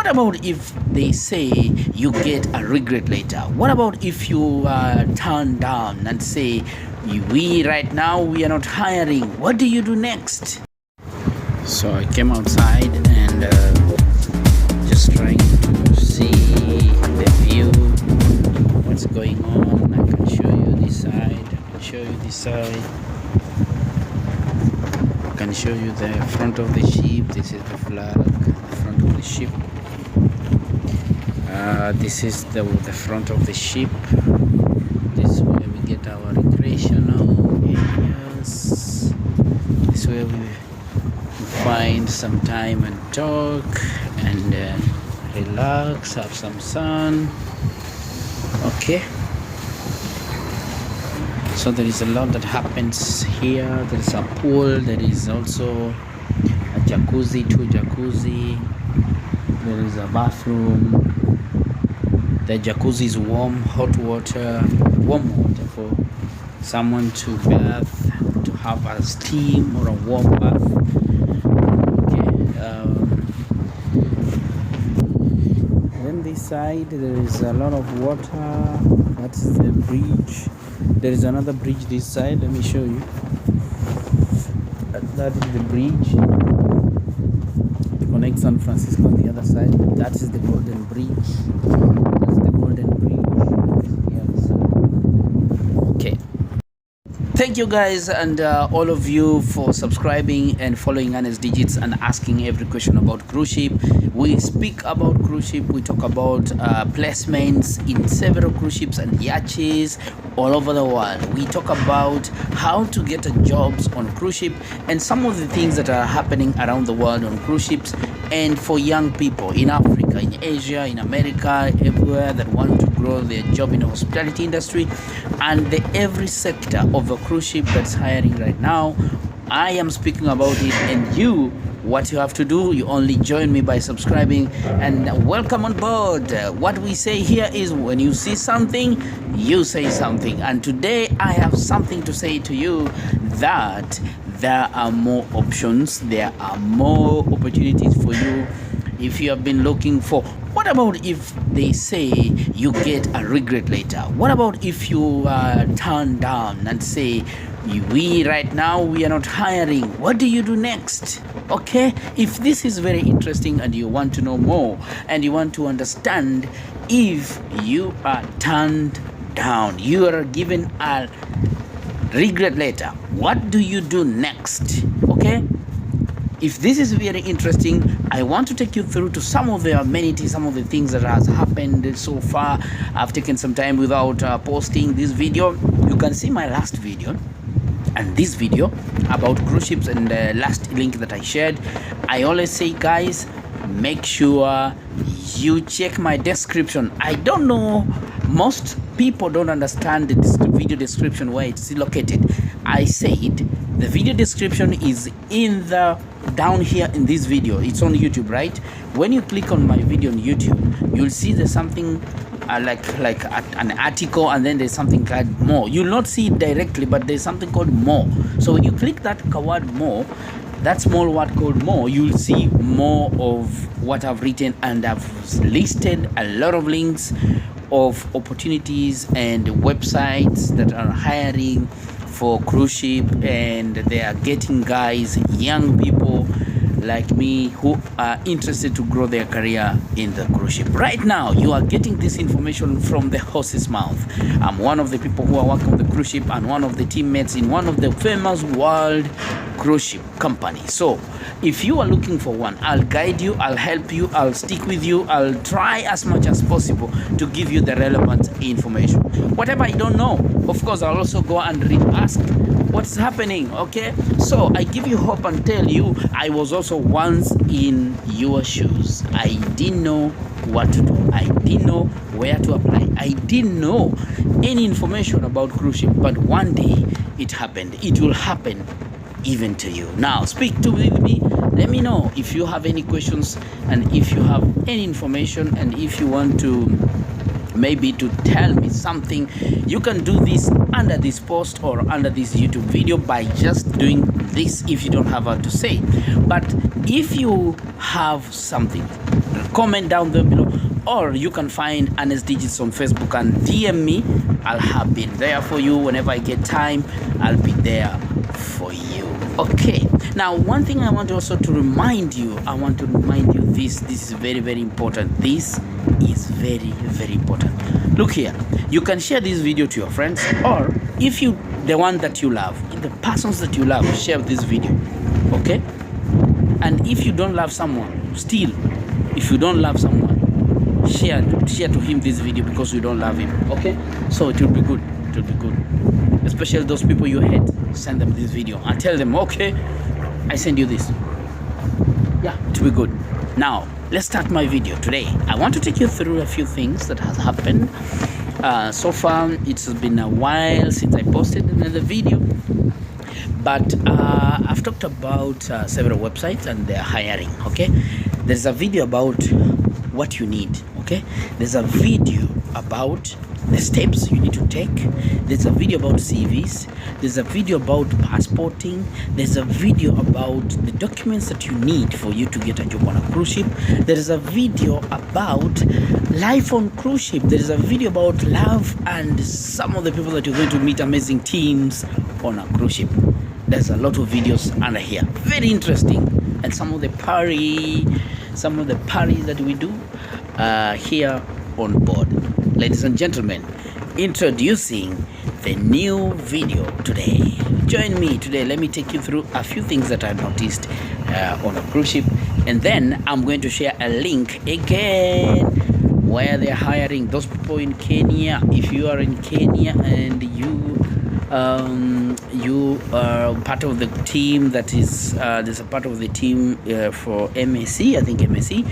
What about if they say you get a regret later? What about if you turn down and say, we right now we are not hiring? What do you do next? So I came outside and just trying to see the view, what's going on. I can show you this side, I can show you this side, I can show you the front of the ship. This is the flag, the front of the ship. This is the front of the ship. This is where we get our recreational areas. This is where we find some time and talk and relax, have some sun. Okay, so there is a lot that happens here. There is a pool, there is also a jacuzzi, two jacuzzi, there is a bathroom. The jacuzzi is warm, hot water, warm water for someone to bath, to have a steam or a warm bath. Then this side there is a lot of water. That's the bridge. There is another bridge this side. Let me show you. That is the bridge. It connects San Francisco on the other side. That is the Golden Bridge. That's the Golden Bridge. Yes. Okay. Thank you guys and all of you for subscribing and following Ernest Digits and asking every question about cruise ship. We speak about cruise ship, we talk about placements in several cruise ships and yachts all over the world. We talk about how to get jobs on cruise ship and some of the things that are happening around the world on cruise ships, and for young people in Africa, in Asia, in America, everywhere that want to grow their job in the hospitality industry and every sector of a cruise ship that's hiring right now. I am speaking about it, and you, what you have to do, you only join me by subscribing and welcome on board. What we say here is, when you see something, you say something. And today I have something to say to you, that there are more options, there are more opportunities for you if you have been looking for. What about if they say you get a regret later? What about if you turn down and say, we right now we are not hiring? What do you do next? Okay, if this is very interesting and you want to know more and you want to understand, if you are turned down, you are given a regret letter, what do you do next? Okay, if this is very interesting, I want to take you through to some of the amenities, some of the things that has happened so far. I've taken some time without posting this video. You can see my last video and this video about cruise ships, and the last link that I shared. I always say, guys, make sure you check my description. I don't know, most people don't understand the video description, where it's located. I said the video description is in the down here in this video. It's on YouTube, right? When you click on my video on YouTube, you'll see there's something like an article, and then there's something called more. You'll not see it directly, but there's something called more. So when you click that word more, that small word called more, you'll see more of what I've written, and I've listed a lot of links of opportunities and websites that are hiring for cruise ship, and they are getting guys, young people like me, who are interested to grow their career in the cruise ship. Right now, you are getting this information from the horse's mouth. I'm one of the people who are working on the cruise ship and one of the teammates in one of the famous world cruise ship company. So if you are looking for one, I'll guide you, I'll help you, I'll stick with you, I'll try as much as possible to give you the relevant information. Whatever I don't know, of course, I'll also go and ask what's happening. Okay, so I give you hope and tell you, I was also once in your shoes. I didn't know what to do, I didn't know where to apply, I didn't know any information about cruise ship, but one day it happened. It will happen even to you. Now speak to me, let me know if you have any questions, and if you have any information, and if you want to maybe to tell me something, you can do this under this post or under this YouTube video by just doing this if you don't have what to say. But if you have something comment down there below, or you can find Ernest Digits on Facebook and DM me. I'll have been there for you. Whenever I get time, I'll be there for you. Okay, now one thing I want also to remind you, this is very, very important. This is very, very important. Look here, you can share this video to your friends, or if you, the one that you love, the persons that you love, share this video. Okay, and if you don't love someone, still, if you don't love someone, share to him this video because you don't love him. Okay, so it will be good. It will be good, especially those people you hate. Send them this video and tell them, okay, I send you this. Yeah, it will be good. Now let's start my video today. I want to take you through a few things that has happened so far. It's been a while since I posted another video, but I've talked about several websites and their hiring. Okay, there's a video about what you need. Okay, there's a video about the steps you need to take. There's a video about CVs. There's a video about passporting. There's a video about the documents that you need for you to get a job on a cruise ship. There is a video about life on cruise ship. There is a video about love and some of the people that you're going to meet, amazing teams on a cruise ship. There's a lot of videos under here, very interesting, and some of the parties that we do here on board. Ladies and gentlemen, introducing the new video today. Join me today. Let me take you through a few things that I noticed on a cruise ship, and then I'm going to share a link again where they're hiring those people in Kenya. If you are in Kenya and you are part of the team that is there's a part of the team for MSC, I think MSC,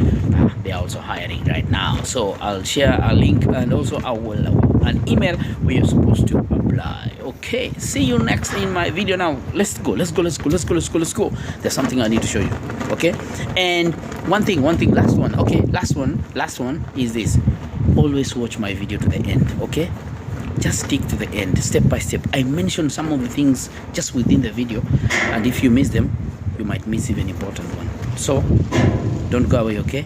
they're also hiring right now. So I'll share a link, and also I will an email where you're supposed to apply. Okay, see you next in my video. Now let's go. There's something I need to show you. Okay, and one thing, last one. Okay, last one is this: always watch my video to the end. Okay, just stick to the end, step by step. I mentioned some of the things just within the video, and if you miss them, you might miss even important one. So don't go away. Okay.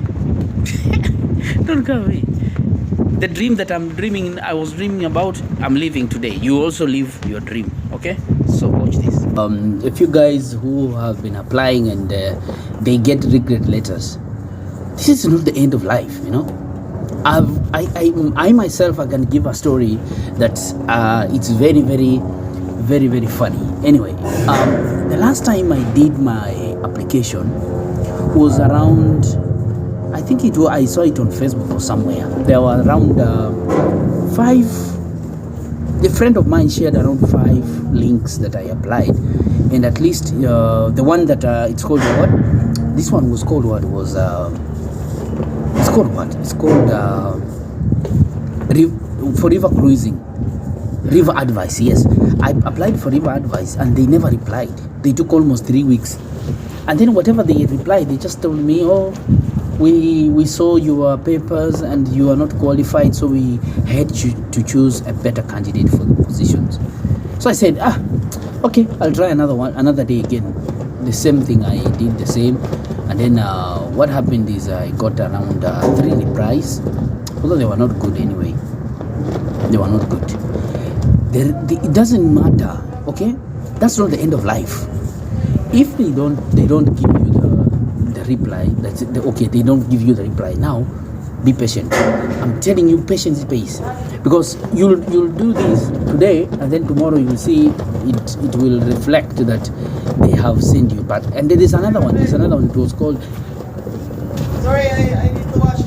Don't go away. The dream that I was dreaming about, I'm living today. You also live your dream. Okay, so watch this. A few guys who have been applying and they get regret letters. This is not the end of life, you know. I myself, I can give a story that it's very, very, very, very funny. Anyway, the last time I did my application was around, I think I saw it on Facebook or somewhere. There were around 5. A friend of mine shared around 5 links that I applied, and at least the one that it's called what? This one was called what? Was it's called what? It's called for river cruising, river advice. Yes, I applied for river advice and they never replied. They took almost 3 weeks, and then whatever they replied, they just told me, oh, we saw your papers and you are not qualified, so we had to choose a better candidate for the positions. So I said, okay, I'll try another day again. The same thing, I did the same, and then what happened is I got around 3 replies, although they were not good anyway. They were not good. It doesn't matter. Okay, that's not the end of life. If they don't give you the reply, that's it. Okay, they don't give you the reply now, be patient. I'm telling you, patience pays, because you'll do this today, and then tomorrow you will see it will reflect that they have sent you. But and there is another one. It was called. Sorry, I need to wash.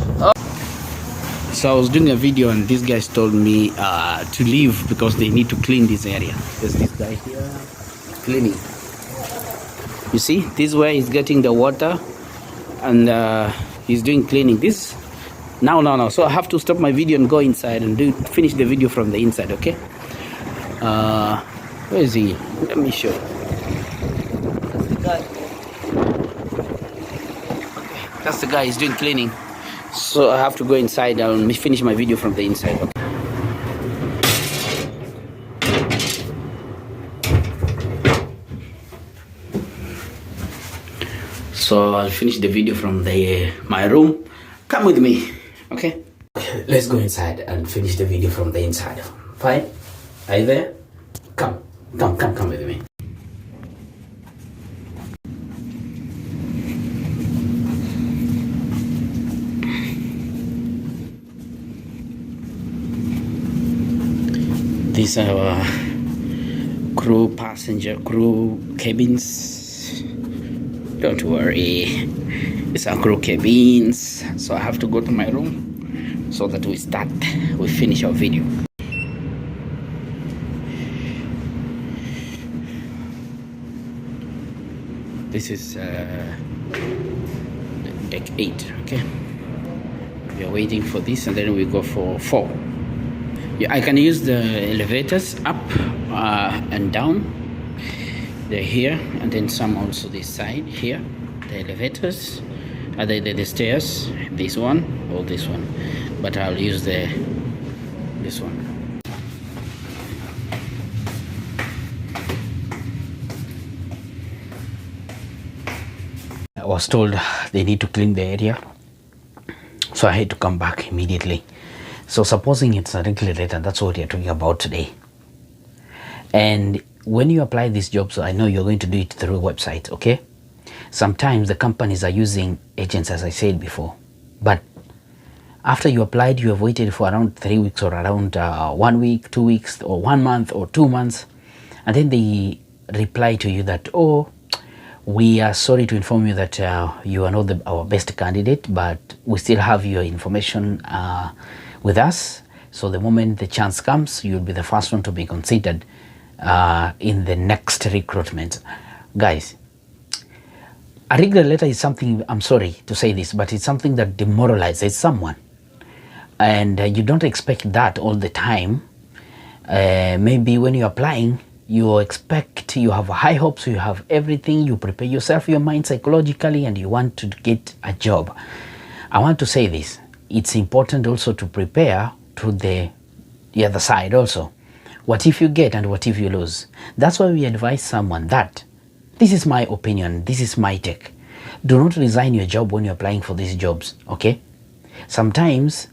So I was doing a video and these guys told me to leave because they need to clean this area. There's this guy here cleaning. You see, this is where he's getting the water, and he's doing cleaning. This no. So I have to stop my video and go inside and finish the video from the inside. Okay. Where is he? Let me show. That's the guy. Okay, that's the guy. He's doing cleaning. So I have to go inside and finish my video from the inside. Okay. So I'll finish the video from my room, Come with me, okay? Let's go inside and finish the video from the inside. Fine? Are you there? Come with me. These are our crew cabins. Don't worry, it's our crew cabins. So I have to go to my room so that we finish our video. This is deck 8, okay? We are waiting for this and then we go for 4. Yeah, I can use the elevators up and down. They're here, and then some also this side here. The elevators, the stairs, this one or this one. But I'll use this one. I was told they need to clean the area, so I had to come back immediately. So supposing it's a regulator, that's what we are talking about today. And when you apply these jobs, I know you're going to do it through a website, okay? Sometimes the companies are using agents, as I said before. But after you applied, you have waited for around 3 weeks or around 1 week, 2 weeks, or 1 month or 2 months. And then they reply to you that, oh, we are sorry to inform you that you are not our best candidate, but we still have your information with us. So the moment the chance comes, you'll be the first one to be considered in the next recruitment. Guys, a regret letter is something, I'm sorry to say this, but it's something that demoralizes someone. And you don't expect that all the time. Maybe when you're applying, you expect, you have high hopes, you have everything, you prepare yourself, your mind psychologically, and you want to get a job. I want to say this. It's important also to prepare to the other side also. What if you get and what if you lose? That's why we advise someone that, this is my opinion, this is my take. Do not resign your job when you're applying for these jobs, okay? Sometimes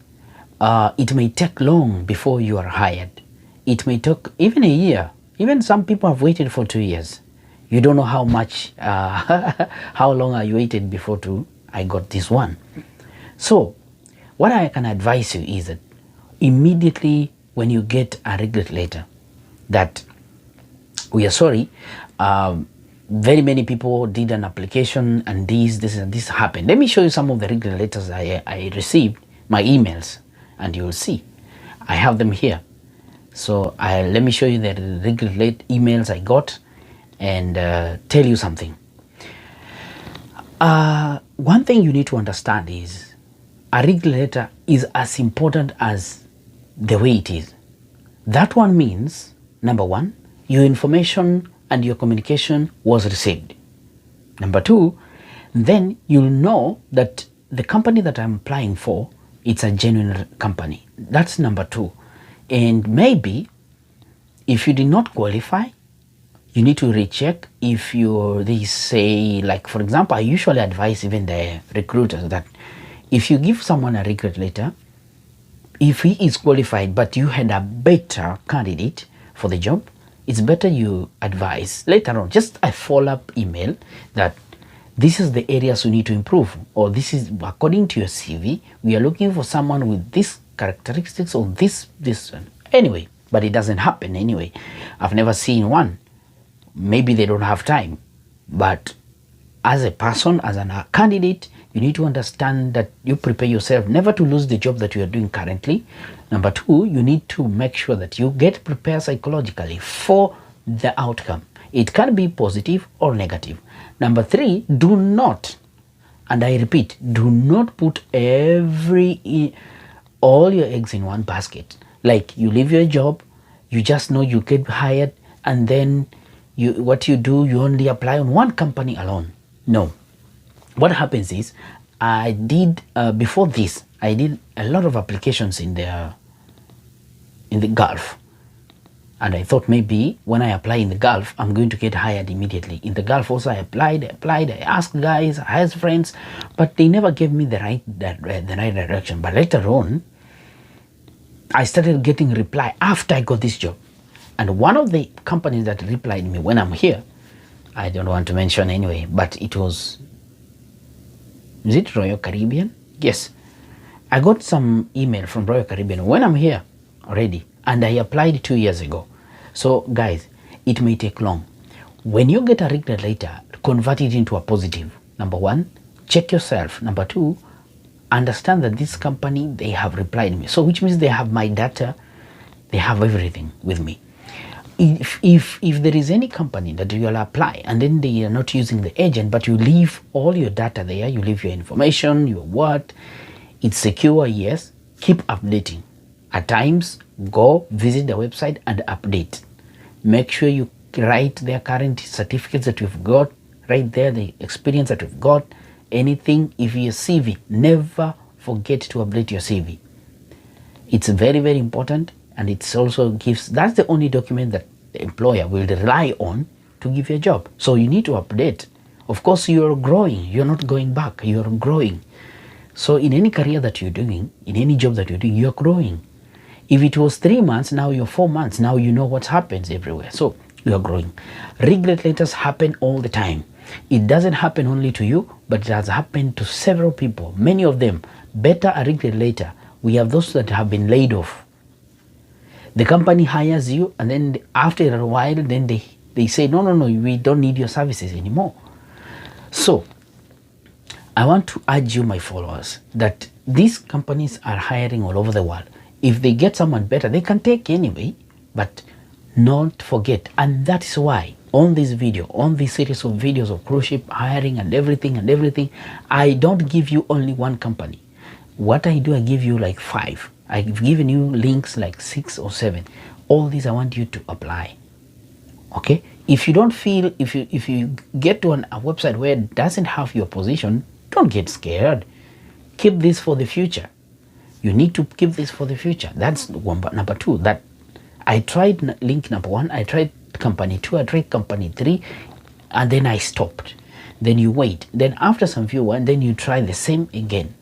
it may take long before you are hired. It may take even a year. Even some people have waited for 2 years. You don't know how much, how long I waited before I got this one. So, what I can advise you is that immediately when you get a regret letter that we are sorry, very many people did an application and this happened. Let me show you some of the regret letters I received, my emails, and you will see. I have them here. So let me show you the regret emails I got and tell you something. One thing you need to understand is a regret letter is as important as the way it is. That one means, number one, your information and your communication was received. Number two, then you'll know that the company that I'm applying for, it's a genuine company. That's number two. And maybe if you did not qualify, you need to recheck if they say, like, for example, I usually advise even the recruiters that if you give someone a regret letter, if he is qualified but you had a better candidate for the job, it's better you advise later on, just a follow-up email that this is the areas we need to improve, or this is according to your CV, we are looking for someone with this characteristics or this one. Anyway, but it doesn't happen anyway. I've never seen one. Maybe they don't have time. But as a person, as a candidate, you need to understand that you prepare yourself never to lose the job that you are doing currently. Number two, you need to make sure that you get prepared psychologically for the outcome. It can be positive or negative. Number three, do not, and I repeat, do not put all your eggs in one basket. Like you leave your job, you just know you get hired, and then what you do, you only apply on one company alone. No. What happens is, I did before this, I did a lot of applications in the Gulf. And I thought maybe when I apply in the Gulf, I'm going to get hired immediately. In the Gulf also, I applied, I asked guys, I asked friends, but they never gave me the right direction. But later on, I started getting reply after I got this job. And one of the companies that replied me when I'm here, I don't want to mention anyway, but it was, is it Royal Caribbean? Yes. I got some email from Royal Caribbean when I'm here already, and I applied 2 years ago. So guys, it may take long. When you get a regret letter, convert it into a positive. Number one, check yourself. Number two, understand that this company, they have replied me. So which means they have my data, they have everything with me. If there is any company that you will apply and then they are not using the agent, but you leave all your data there, you leave your information, your what, it's secure, yes, keep updating. At times, go visit the website and update. Make sure you write their current certificates that you've got, right there, the experience that you've got, anything. If your CV, never forget to update your CV. It's very, very important, and it's also gives, that's the only document that the employer will rely on to give you a job. So you need to update. Of course, you're growing, you're not going back, you're growing. So in any career that you're doing, in any job that you're doing, you're growing. If it was 3 months, now you're 4 months, now you know what happens everywhere. So you're growing. Regret letters happen all the time. It doesn't happen only to you, but it has happened to several people, many of them. Better a regret letter. We have those that have been laid off. The company hires you, and then after a while, then they say, no, we don't need your services anymore. So I want to urge you, my followers, that these companies are hiring all over the world. If they get someone better, they can take anyway, but not forget. And that is why on this video, on this series of videos of cruise ship hiring and everything, I don't give you only one company. What I do, I give you like 5. I've given you links like 6 or 7. All these I want you to apply. Okay? If you don't feel, if you get to a website where it doesn't have your position, don't get scared. Keep this for the future. You need to keep this for the future. That's one. But number 2, that I tried link number 1, I tried company 2, I tried company 3, and then I stopped. Then you wait. Then after some few, and then you try the same again.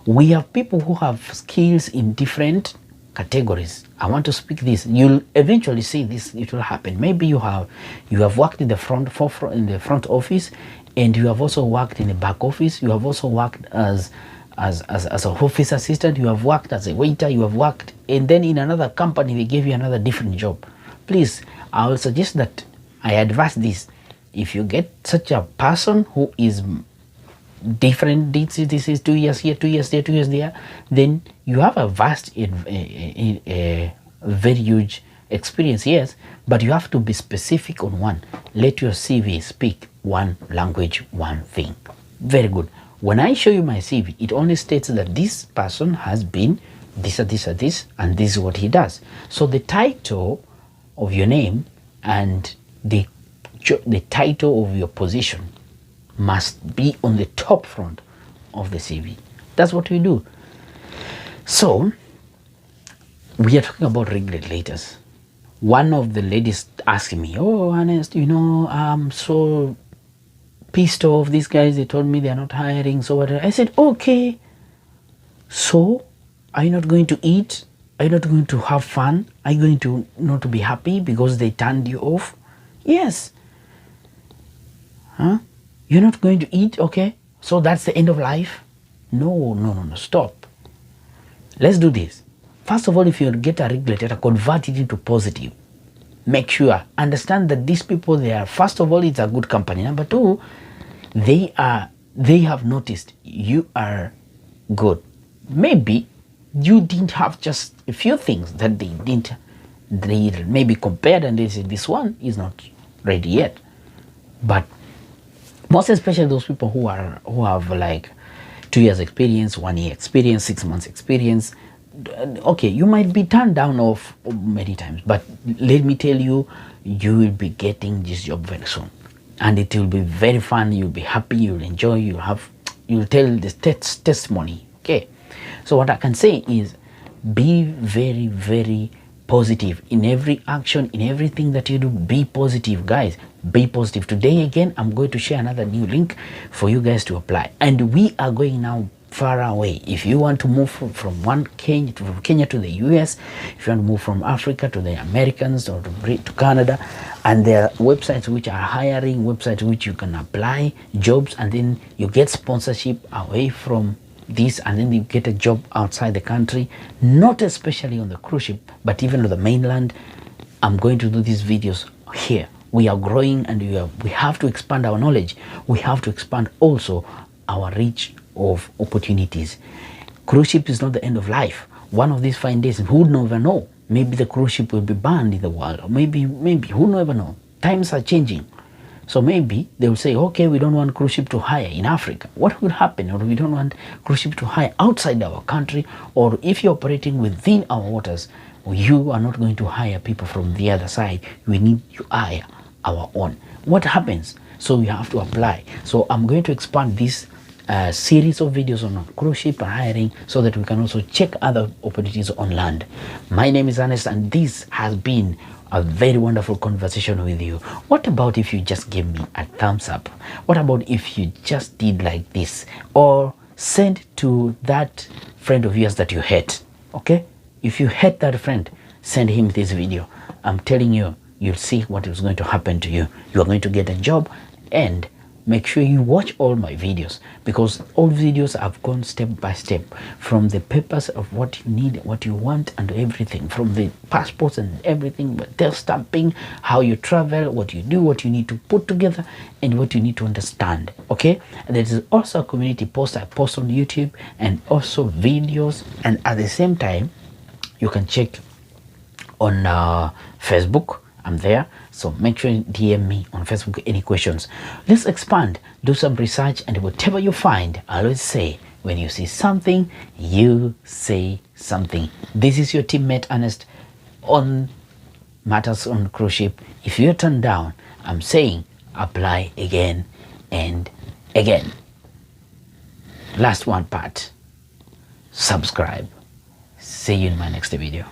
We have people who have skills in different categories. I want to speak this. You'll eventually see this. It will happen. Maybe you have worked in the front office, and you have also worked in the back office. You have also worked as an office assistant. You have worked as a waiter. You have worked, and then in another company they gave you another different job. Please, I will suggest that I advise this. If you get such a person who is different, this is 2 years here, 2 years there, 2 years there, then you have a vast, a very huge experience, yes, but you have to be specific on one. Let your CV speak one language, one thing. Very good. When I show you my CV, it only states that this person has been this, and this, and this is what he does. So the title of your name and the title of your position must be on the top front of the CV. That's what we do. So we are talking about regret letters. One of the ladies asked me, oh, Ernest, I'm so pissed off. These guys, they told me they're not hiring. So what? I said, okay. So are you not going to eat? Are you not going to have fun? Are you going to not to be happy because they turned you off? Yes. Huh? You're not going to eat, okay? So that's the end of life? No, stop. Let's do this. First of all, if you get a regret letter, convert it into positive. Make sure, understand that these people, they are, first of all, it's a good company. Number 2, they have noticed you are good. Maybe you didn't have just a few things that they maybe compared and they said this one is not ready yet. But most especially those people who have like 2 years experience, 1 year experience, 6 months experience. Okay, you might be turned down off many times, but let me tell you, you will be getting this job very soon, and it will be very fun. You'll be happy. You'll enjoy. You'll tell the testimony. Okay, so what I can say is, be very, very positive in every action, in everything that you do. Be positive, guys. Be positive. Today again, I'm going to share another new link for you guys to apply, and we are going now far away. If you want to move from Kenya to the US, if you want to move from Africa to the Americans or to Canada, and there are websites which are hiring, websites which you can apply jobs, and then you get sponsorship away from this, and then you get a job outside the country, not especially on the cruise ship, but even on the mainland. I'm going to do these videos here. We are growing, and we have to expand our knowledge. We have to expand also our reach of opportunities. Cruise ship is not the end of life. One of these fine days, who would never know? Maybe the cruise ship will be banned in the world, or maybe who never know? Times are changing. So maybe they will say, okay, we don't want cruise ship to hire in Africa. What will happen? Or we don't want cruise ship to hire outside our country, or if you're operating within our waters, you are not going to hire people from the other side. We need to hire our own. What happens? So we have to apply. So I'm going to expand this series of videos on cruise ship and hiring, so that we can also check other opportunities on land. My name is Ernest, and this has been a very wonderful conversation with you. What about if you just give me a thumbs up? What about if you just did like this, or send to that friend of yours that you hate? Okay, if you hate that friend, send him this video. I'm telling you, you'll see what is going to happen to you. You are going to get a job. And make sure you watch all my videos, because all videos have gone step by step, from the papers of what you need, what you want, and everything, from the passports and everything, but their stamping, how you travel, what you do, what you need to put together, and what you need to understand. Okay, and there is also a community post I post on YouTube, and also videos, and at the same time you can check on Facebook. I'm there, so make sure you DM me on Facebook any questions. Let's expand, do some research, and whatever you find, I always say, when you see something, you say something. This is your teammate Ernest on Matters on Cruise Ship. If you're turned down, I'm saying apply again and again. Last one part, subscribe. See you in my next video.